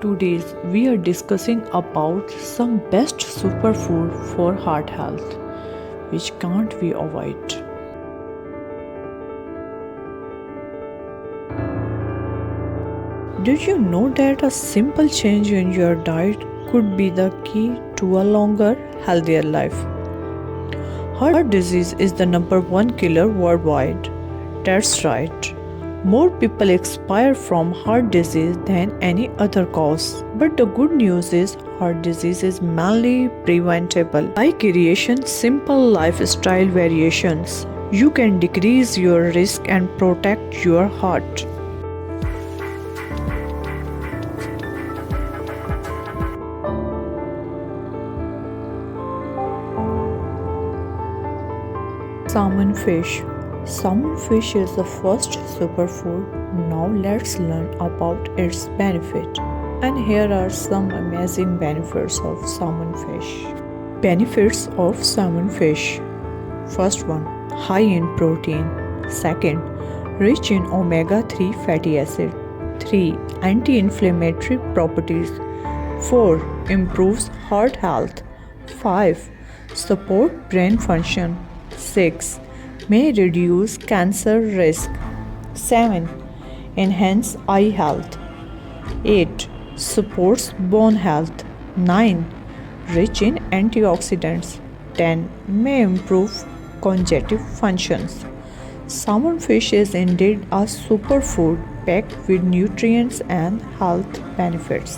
Today we are discussing about some best superfood for heart health which can't be avoided. Did you know that a simple change in your diet could be the key to a longer, healthier life? Heart disease is the number one killer worldwide. That's right. More people expire from heart disease than any other cause. But the good news is heart disease is mainly preventable. By creating simple lifestyle variations, you can decrease your risk and protect your heart. Salmon fish. Salmon fish is the first superfood. Now let's learn about its benefit. And here are some amazing benefits of salmon fish. Benefits of salmon fish. First one, high in protein. Second, rich in omega-3 fatty acid. 3. Anti-inflammatory properties. 4. Improves heart health. 5. Support brain function. 6. May reduce cancer risk. 7. Enhance eye health. 8. Supports bone health. 9. Rich in antioxidants. 10. May improve cognitive functions. Salmon fish is indeed a superfood packed with nutrients and health benefits.